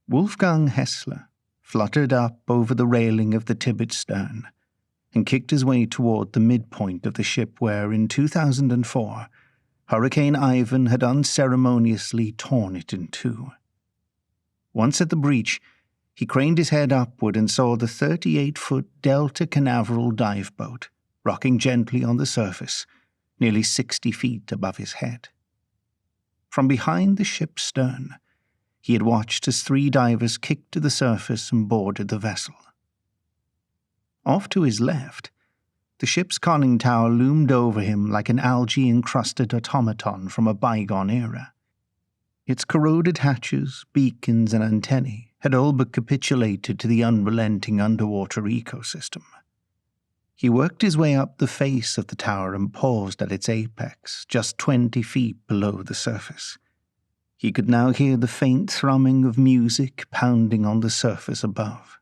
Wolfgang Hessler fluttered up over the railing of the Tibbet's stern and kicked his way toward the midpoint of the ship where, in 2004, Hurricane Ivan had unceremoniously torn it in two. Once at the breach, he craned his head upward and saw the 38-foot Delta Canaveral dive boat rocking gently on the surface, nearly 60 feet above his head. From behind the ship's stern, he had watched as 3 divers kicked to the surface and boarded the vessel. Off to his left, the ship's conning tower loomed over him like an algae-encrusted automaton from a bygone era. Its corroded hatches, beacons, and antennae had all but capitulated to the unrelenting underwater ecosystem. He worked his way up the face of the tower and paused at its apex, just 20 feet below the surface. He could now hear the faint thrumming of music pounding on the surface above.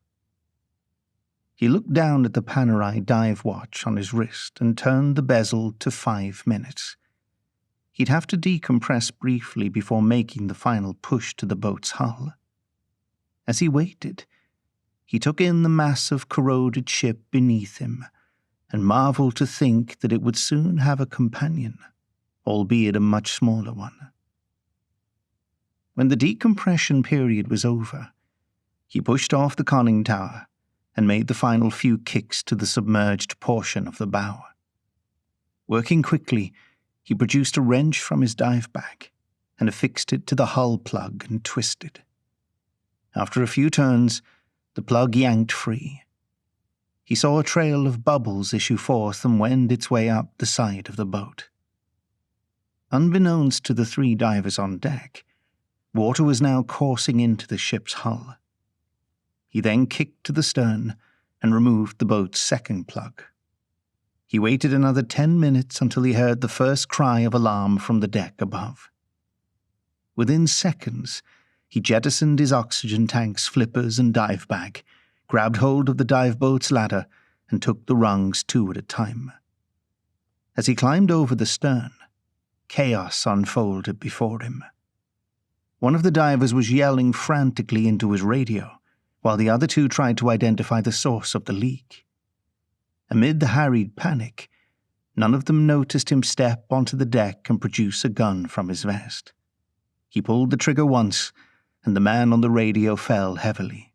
He looked down at the Panerai dive watch on his wrist and turned the bezel to 5 minutes. He'd have to decompress briefly before making the final push to the boat's hull. As he waited, he took in the massive corroded ship beneath him and marveled to think that it would soon have a companion, albeit a much smaller one. When the decompression period was over, he pushed off the conning tower and made the final few kicks to the submerged portion of the bow. Working quickly, he produced a wrench from his dive bag and affixed it to the hull plug and twisted. After a few turns, the plug yanked free. He saw a trail of bubbles issue forth and wend its way up the side of the boat. Unbeknownst to the 3 divers on deck, water was now coursing into the ship's hull. He then kicked to the stern and removed the boat's second plug. He waited another 10 minutes until he heard the first cry of alarm from the deck above. Within seconds, he jettisoned his oxygen tanks, flippers, and dive bag, grabbed hold of the dive boat's ladder, and took the rungs 2 at a time. As he climbed over the stern, chaos unfolded before him. One of the divers was yelling frantically into his radio, while the other 2 tried to identify the source of the leak. Amid the harried panic, none of them noticed him step onto the deck and produce a gun from his vest. He pulled the trigger once, and the man on the radio fell heavily.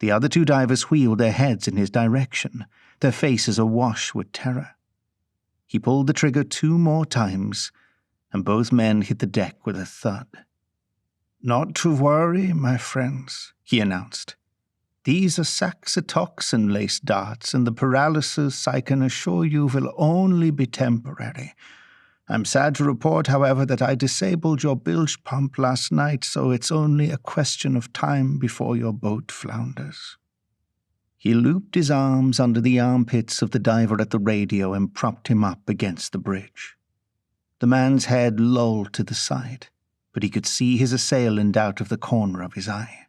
The other 2 divers wheeled their heads in his direction, their faces awash with terror. He pulled the trigger 2 more times, and both men hit the deck with a thud. "Not to worry, my friends," he announced. "These are saxitoxin-laced darts, and the paralysis, I can assure you, will only be temporary. I'm sad to report, however, that I disabled your bilge pump last night, so it's only a question of time before your boat flounders." He looped his arms under the armpits of the diver at the radio and propped him up against the bridge. The man's head lolled to the side, but he could see his assailant out of the corner of his eye.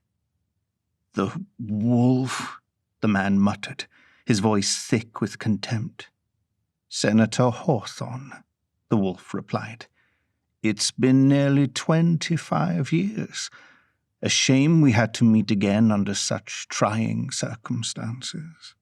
"The wolf," the man muttered, his voice thick with contempt. "Senator Hawthorne," the wolf replied. "It's been nearly 25 years. A shame we had to meet again under such trying circumstances."